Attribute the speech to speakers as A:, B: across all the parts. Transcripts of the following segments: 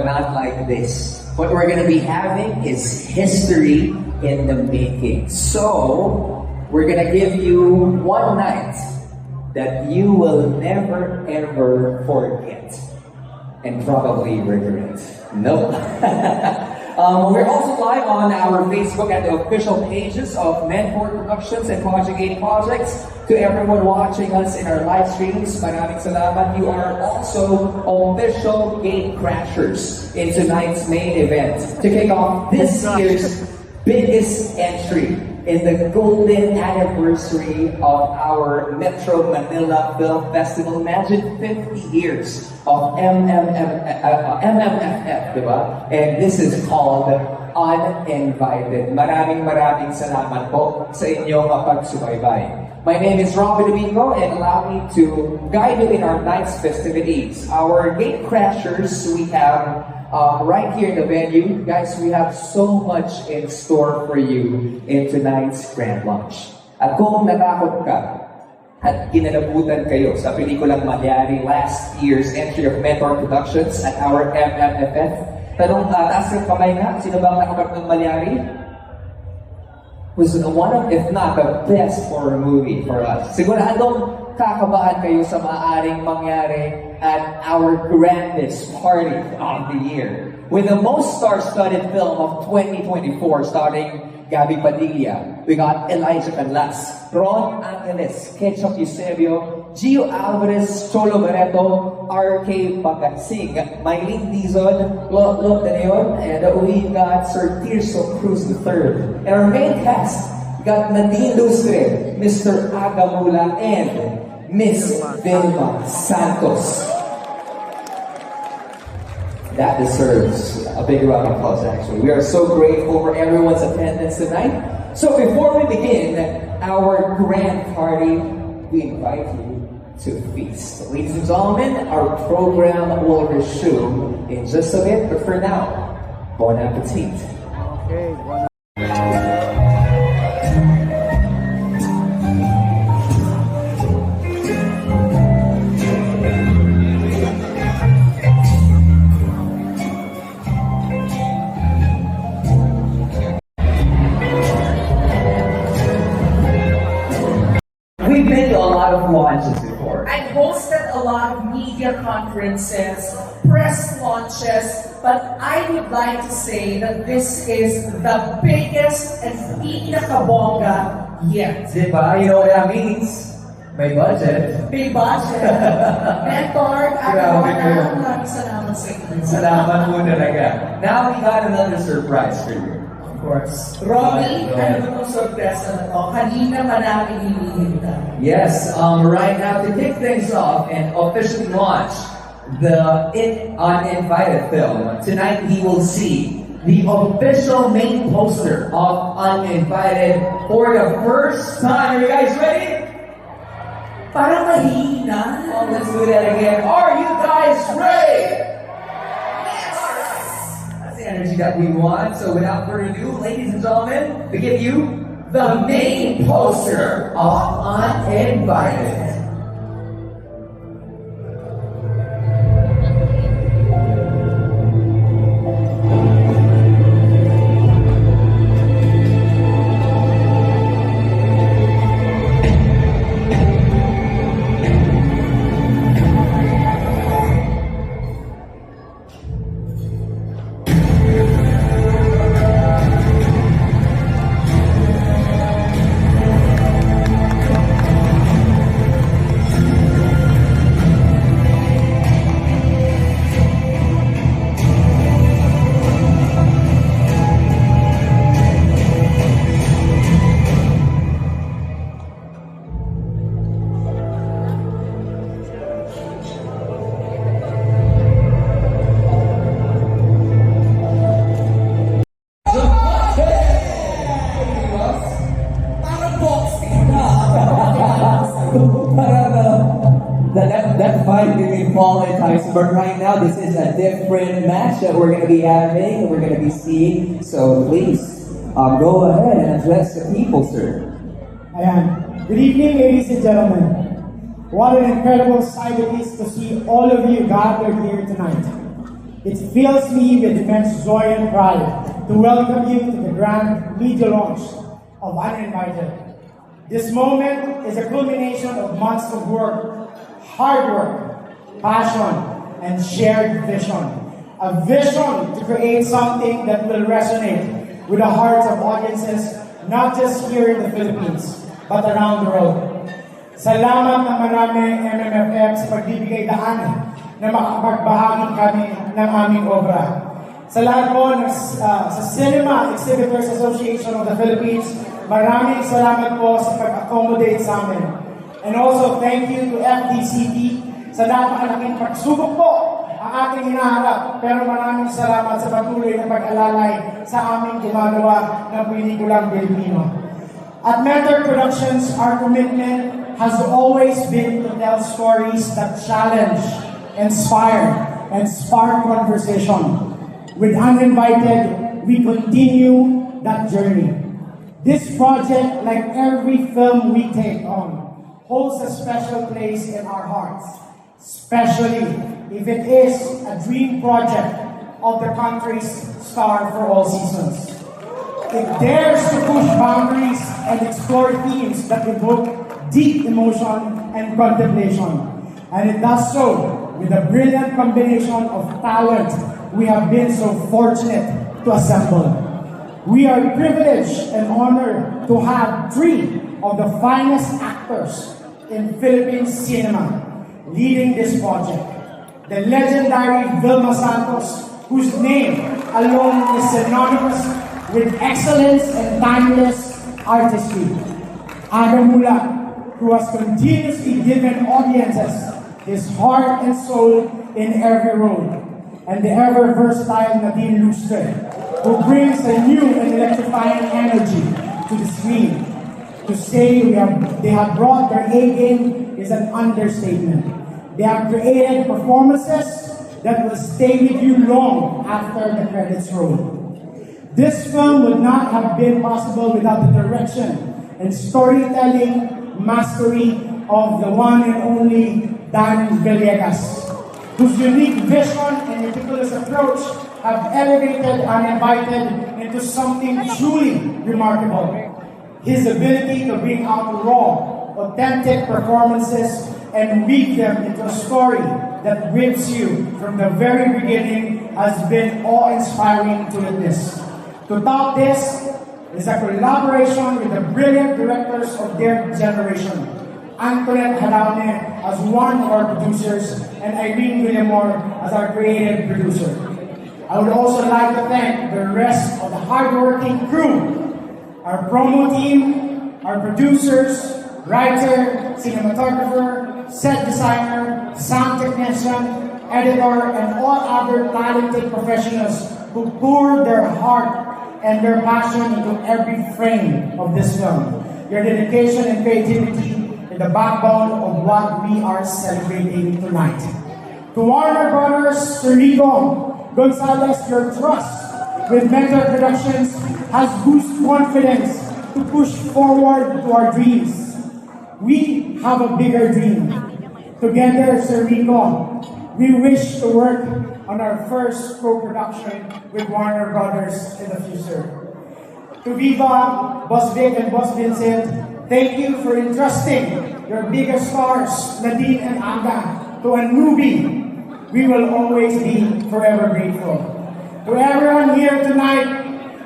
A: Not like this. What we're going to be having is history in the making. So, we're going to give you one night that you will never ever forget and probably regret. No. We're also live on our Facebook at the official pages of Mentor Productions and Project 8 Projects. To everyone watching us in our live streams, maraming salamat. You are also official gate crashers in tonight's main event to kick off this year's biggest entry in the golden anniversary of our Metro Manila Film Festival. Imagine 50 years of MMFF, diba? And this is called Uninvited. Maraming salamat po sa inyong pagsubaybay. My name is Robin Domingo, and allow me to guide you in our night's festivities. Our gate crashers we have right here in the venue. Guys, we have so much in store for you in tonight's grand launch. At kung natakot ka at kinalabutan kayo sa pelikulang Malyari last year's entry of Mentor Productions at our MMFF, taas ng kamay nga, sino ba ang nakapag ng Malyari? Was one of, if not the best horror movie for us. Siguradong kakabahan kayo sa maaaring mangyari at our grandest party of the year. With the most star-studded film of 2024 starring Gabby Padilla, we got Elijah Canlas, Ron Angeles, Ketchup Eusebio, Gio Alvarez, Cholo Barreto, R.K. Pagatsing, Mylene Dizon, Lot De Leon, and we got Sir Tirso Cruz III. And our main cast got Nadine Lustre, Mr. Agamula, and Miss Vilma Santos. That deserves a big round of applause, actually. We are so grateful for everyone's attendance tonight. So before we begin our grand party, we invite you to feast. Ladies and gentlemen, our program will resume in just a bit, but for now, bon appetit.
B: Okay, bon
A: We've been to a lot of launches before.
C: I've hosted a lot of media conferences, press launches, but I would like to say that this is the biggest and pinakabongga yet.
A: Diba? You know what that means? May budget.
C: Big budget. Mentor, maraming salamat sa inyo.
A: Salamat po talaga. Now we got another surprise for you.
C: Of course. Robbie, ano itong sorpresa na to? Kanina maraming hinihintay.
A: Yes, right now to kick things off and officially launch the Uninvited film, tonight we will see the official main poster of Uninvited for the first time. Are you guys ready?
C: Parang mahina.
A: Oh, let's do that again. Are you guys ready? The energy that we want. So without further ado, ladies and gentlemen, we give you the main poster of Uninvited.
B: fight between Paul and Tyson, but right now this is a different match that we're going to be having, we're going to be seeing. So please, go ahead and address the people, sir.
D: Ayan. Good evening, ladies and gentlemen. What an incredible sight it is to see all of you gathered here tonight. It fills me with immense joy and pride to welcome you to the grand media launch of Uninvited. This moment is a culmination of months of work, hard work, passion, and shared vision. A vision to create something that will resonate with the hearts of audiences, not just here in the Philippines, but around the world. Salamat na marami MMFF sa pagbibigay daan na makapagbahagi kami ng aming obra. Sa lahat po sa Cinema Exhibitors Association of the Philippines, maraming salamat po sa pag-accommodate sa amin. And also thank you to FDCP sa napakalaking pagsubok po ang ating hinaharap. Pero maraming salamat sa patuloy na pag-alalay sa aming gumagawa ng pelikulang Pilipino. At Mentor Productions, our commitment has always been to tell stories that challenge, inspire, and spark conversation. With Uninvited, we continue that journey. This project, like every film we take on, holds a special place in our hearts, especially if it is a dream project of the country's star for all seasons. It dares to push boundaries and explore themes that evoke deep emotion and contemplation. And it does so with a brilliant combination of talent we have been so fortunate to assemble. We are privileged and honored to have three of the finest actors in Philippine cinema leading this project. The legendary Vilma Santos, whose name alone is synonymous with excellence and timeless artistry. Adam Mula, who has continuously given audiences his heart and soul in every role. And the ever-versatile Nadine Lustre, who brings a new and electrifying energy to the screen. To say they have brought their A game is an understatement. They have created performances that will stay with you long after the credits roll. This film would not have been possible without the direction and storytelling mastery of the one and only Dan Villegas, whose unique vision and meticulous approach have elevated Uninvited into something truly remarkable. His ability to bring out raw, authentic performances and weave them into a story that grips you from the very beginning has been awe-inspiring to witness. To top this is a collaboration with the brilliant directors of their generation. Antoinette Halane as one of our producers, and Irene Villamor as our creative producer. I would also like to thank the rest of the hardworking crew, our promo team, our producers, writer, cinematographer, set designer, sound technician, editor, and all other talented professionals who pour their heart and their passion into every frame of this film. Your dedication and creativity the backbone of what we are celebrating tonight. To Warner Brothers, Cerrigo, Gonzalez, your trust with Mentor Productions has boosted confidence to push forward to our dreams. We have a bigger dream. Together, Cerrigo, we wish to work on our first co-production with Warner Brothers in the future. To Viva, Boss Vic, and Boss Vincent, thank you for entrusting your biggest stars, Nadine and Aga, to a newbie. We will always be forever grateful. To everyone here tonight,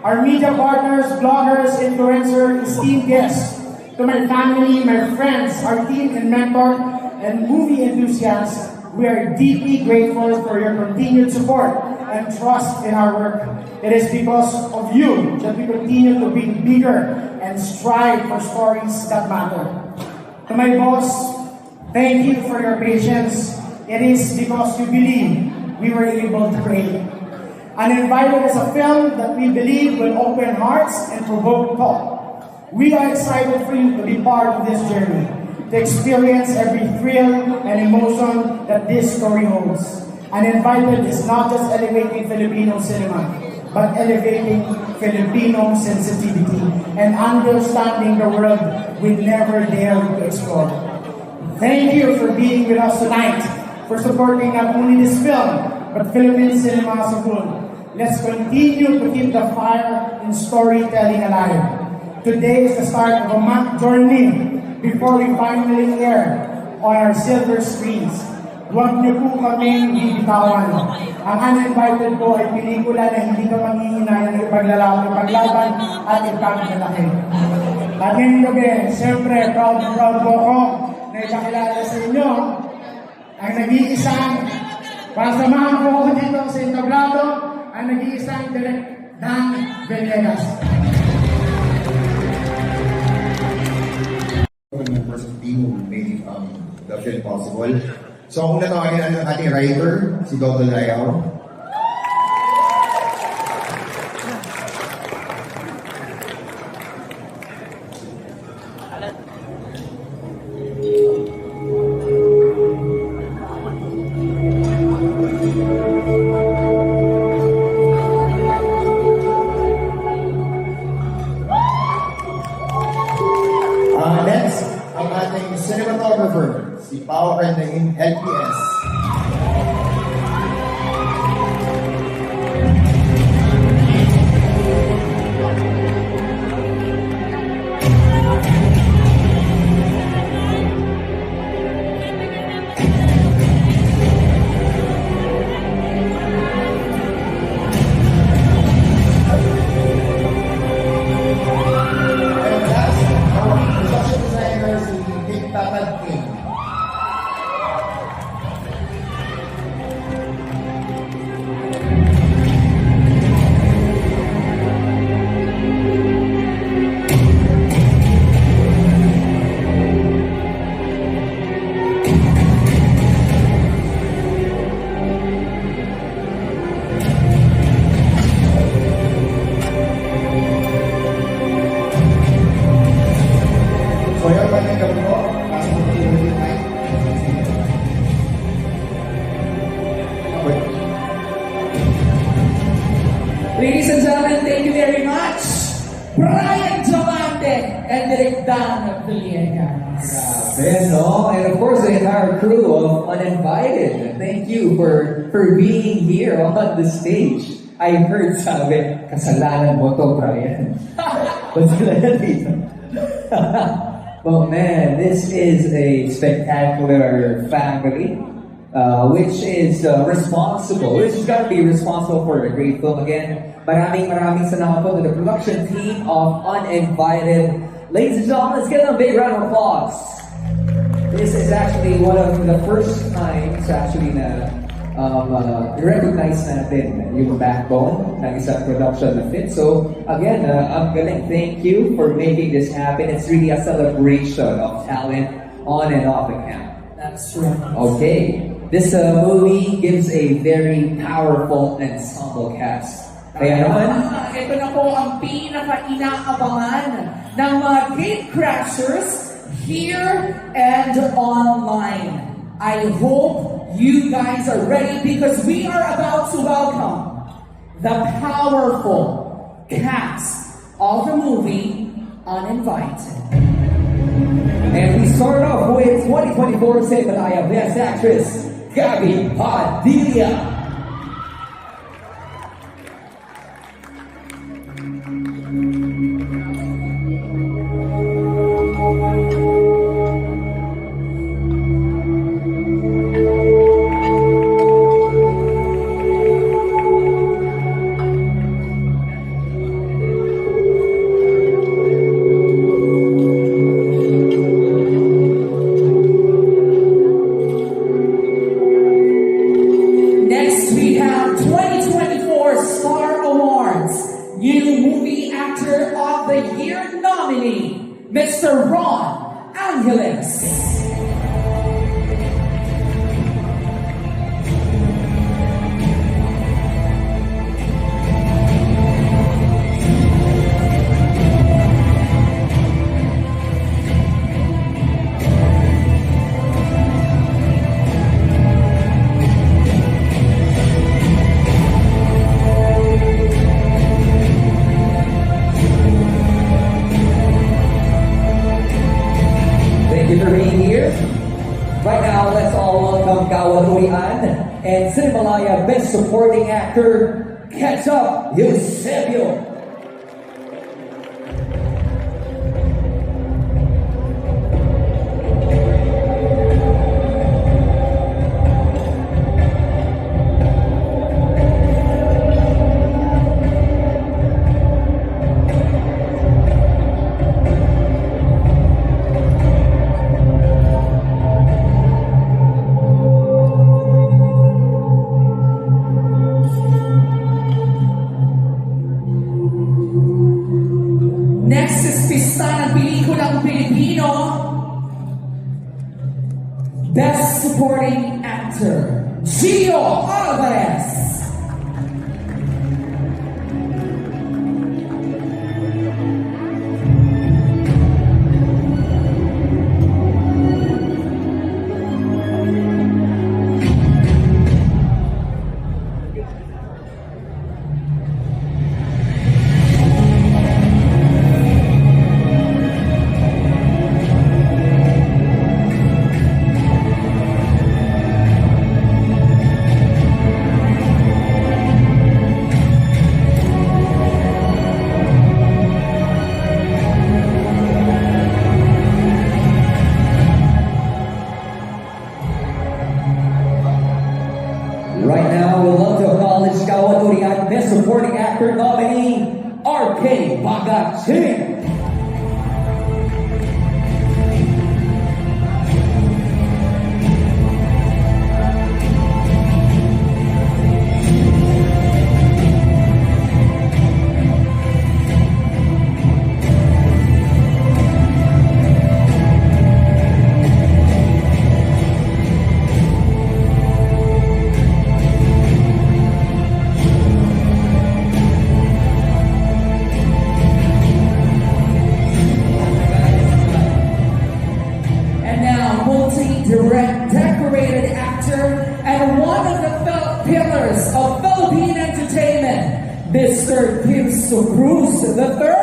D: our media partners, bloggers, influencers, esteemed guests, to my family, my friends, our team and mentor, and movie enthusiasts, we are deeply grateful for your continued support and trust in our work. It is because of you that we continue to be bigger and strive for stories that matter. To my boss, thank you for your patience. It is because you believe we were able to create. Uninvited is a film that we believe will open hearts and provoke thought. We are excited for you to be part of this journey. to experience every thrill and emotion that this story holds. Uninvited is not just elevating Filipino cinema, but elevating Filipino sensitivity and understanding the world we never dared to explore. Thank you for being with us tonight, for supporting not only this film, but Philippine cinema as a whole. Let's continue to keep the fire in storytelling alive. Today is the start of a month journey before we finally air on our silver screens. Huwag niyo po kaming bibitawan. Ang Uninvited po ay pelikula na hindi ka manghihinayang ipaglaban at ipaglalaki. At ngayong gabi, siyempre, proud po ako na ipakilala sa inyo ang nag-iisang, para samahan po ako dito sa entablado, ang nag-iisang Direk Dan Villegas.
E: Members of the team who made the film possible. So kung natawagin ang ating writer, si Dr. Layaw. Next, ang ating cinematographer, si Pao Rendahing, LPS. And last, our production designer, si Dick Tatad King. So yun, balik kami po. Pasok po tayo ulit tayo. Okay.
C: Ladies and gentlemen, thank you very much. Brian Diamante and Direk Dan Villegas.
B: No? And of course, the entire crew of Uninvited. Thank you for being here on the stage. I heard sabi, kasalanan mo to, Brian. What's that dito? Well, man, this is a spectacular family, which is responsible. Which is going to be responsible for the great film again. Maraming salamat po to the production team of Uninvited. Ladies and gentlemen, let's give them a big round of applause. This is actually one of the first times actually na recognize natin yung backbone ng isang production na fit. So again, ang galing, thank you for making this happen. It's really a celebration of talent on and off the camp.
C: That's right.
B: Okay, this movie gives a very powerful ensemble cast. Kaya naman,
C: Ito na po ang pinaka-inaabangan ng mga gatecrashers here and online. I hope you guys are ready because we are about to welcome the powerful cast of the movie Uninvited.
B: and we start off with 2024 Cinemataya Best Actress, Gabby Padilla.
C: Next, we have 2024 Star Awards New Movie Actor of the Year nominee, Mr. Ron Angeles.
B: Thank you for being here. Right now, let's all welcome Gawad Urian and Cinemalaya Best Supporting Actor, Ketchup Eusebio.
C: Next is pista ng pelikulang Pilipino. Best Supporting Actor, Gio Alvarez.
B: Right now, we'd love to acknowledge Gawad Urian Best Supporting Actor nominee, RK Bagaching.
C: Decorated actor and one of the pillars of Philippine entertainment, Mr. Tirso Cruz III.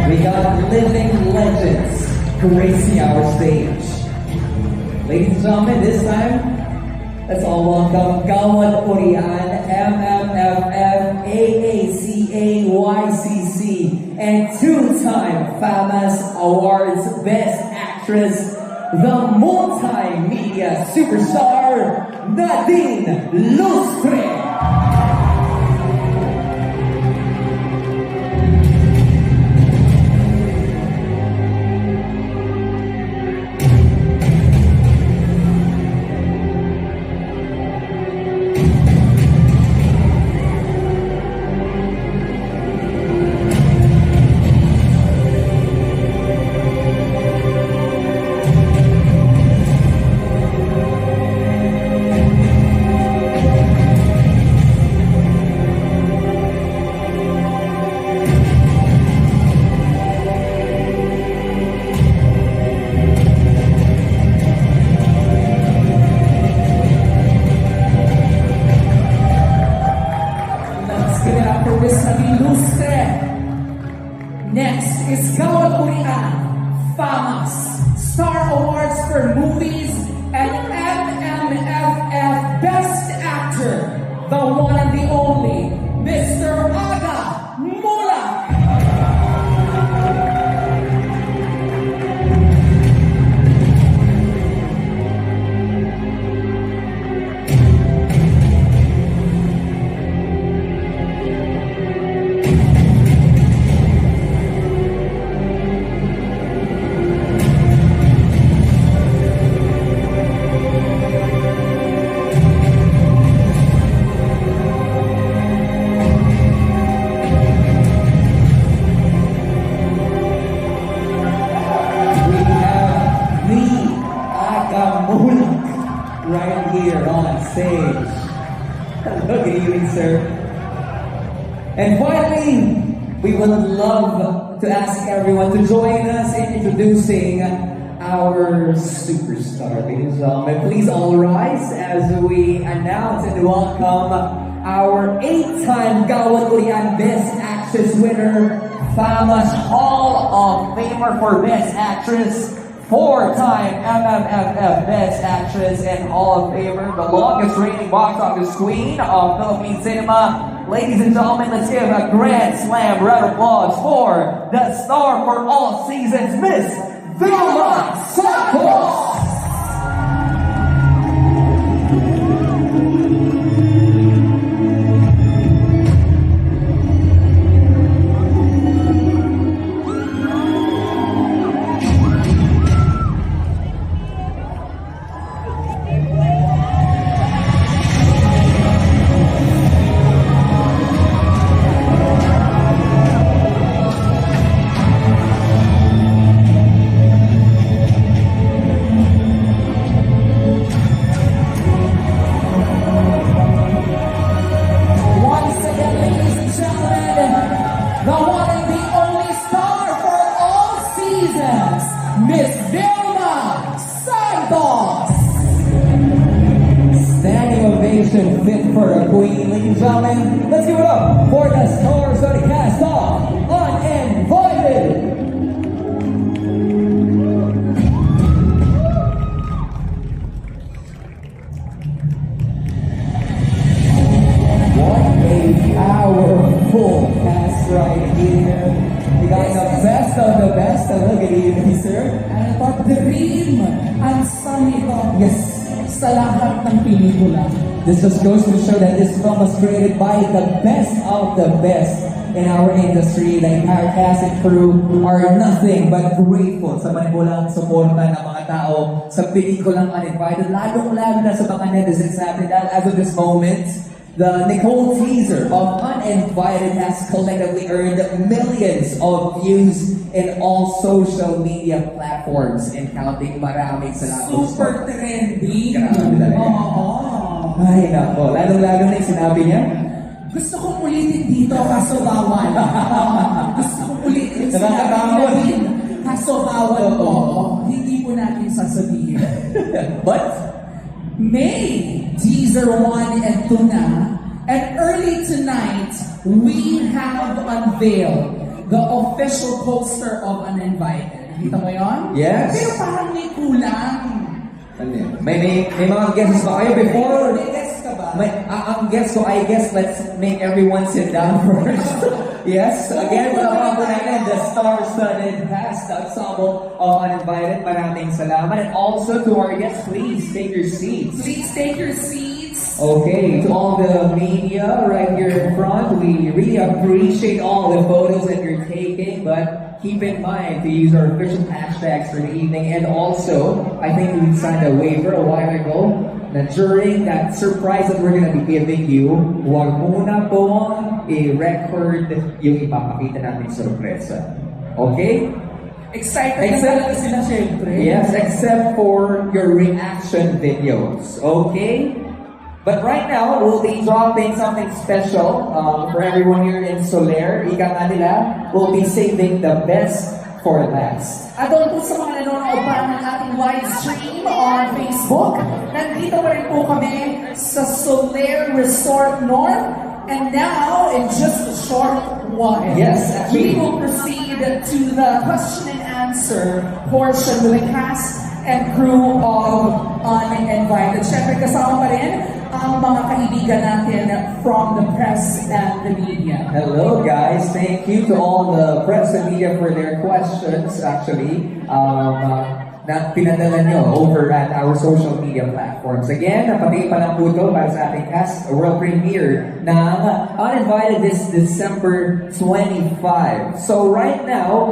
B: We got living legends gracing our stage. Ladies and gentlemen, this time, let's all welcome Gawad Urian, MMFF, AACA-YCC, and two-time FAMAS Awards Best Actress, the multimedia superstar, Nadine Lustre.
C: Next is Gawad Urian, FAMAS, Star Awards for Movies, and MMFF Best Actor, the one and the only, Mr. Aga Mula.
B: right here on stage. Hello, good evening, sir. And finally, we would love to ask everyone to join us in introducing our superstar. Ladies and gentlemen, please all rise as we announce and welcome our 8-time Gawad Korean Best Actress winner, famous Hall of Famer for Best Actress, 4-time MMFF Best Actress and Hall of Famer, the longest reigning box office queen of Philippine cinema. Ladies and gentlemen, let's give a grand slam round of applause for the star for all seasons, Miss Vilma Santos! Miss Vilma Santos! Standing ovation fit for a queen, ladies and gentlemen. Let's give it up for the stars of the cast of Uninvited! What a powerful cast right here. We got the best of the best. Hello, good evening, sir.
C: Ano to? Dream ang sanito.
B: Yes.
C: Sa lahat ng pelikula.
B: This just goes to show that this film was created by the best of the best in our industry. The entire cast and crew are nothing but grateful sa manipulang suporta ng mga tao sa pelikulang Uninvited. Lalong-lalo na sa mga netizens natin dahil as of this moment, the Nicole teaser of Uninvited has collectively earned millions of views in all social media platforms and counting. Maraming salamat.
C: Super trending.
B: Grabe talaga.
C: Oo.
B: Ay, nako. Lalong-lalo na yung sinabi niya.
C: Gusto kong ulitin dito, kaso bawal. Gusto kong ulitin
B: Nakakatakot.
C: sinabi kaso bawal po.
B: Oo.
C: Hindi po natin sasabihin.
B: But,
C: May teaser 1 and 2 na, and early tonight, we have unveiled the official poster of Uninvited. Nakita mo yun?
B: Yes.
C: Pero parang may kulang.
B: ano yun? May mga guesses ba kayo before?
C: May guess ka ba?
B: Ang guess ko, I guess let's make everyone sit down first. Yes, again, welcome po natin the star-studded cast ensemble of Uninvited. Maraming salamat. And also to our guests, please take your seats.
C: Please take your seats.
B: Okay, to all the media right here in front, we really appreciate all the photos that you're taking, but keep in mind to use our official hashtags for the evening. And also, I think we signed a waiver a while ago na during that surprise that we're gonna be giving you, huwag muna pong i-record yung ipapakita namin sorpresa. Okay?
C: Excited na talaga sila, syempre.
B: Yes, except for your reaction videos. Okay? But right now, we'll be dropping something special for everyone here in Soler. Ika nga nila, we'll be saving the best for last.
C: At doon po sa mga nanonood pa ng ating live stream on Facebook, nandito pa rin po kami sa Soler Resort North. And now, in just a short while,
B: Yes, actually.
C: we will proceed to the question and answer portion with the cast and crew of Uninvited. Siyempre, kasama pa rin ang mga kaibigan natin from the press and the media.
B: Hello guys, thank you to all the press and media for their questions actually. Na pinadala nyo over at our social media platforms. Again, napatay pa lang po ito para sa ating cast, a world premiere ng Uninvited this December 25. So right now,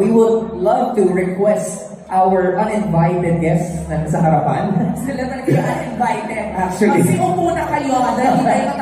B: we would love to request our uninvited guests na sa harapan.
C: Sila talaga uninvited.
B: Actually.
C: Kasi kung muna kayo, dahil hindi kayo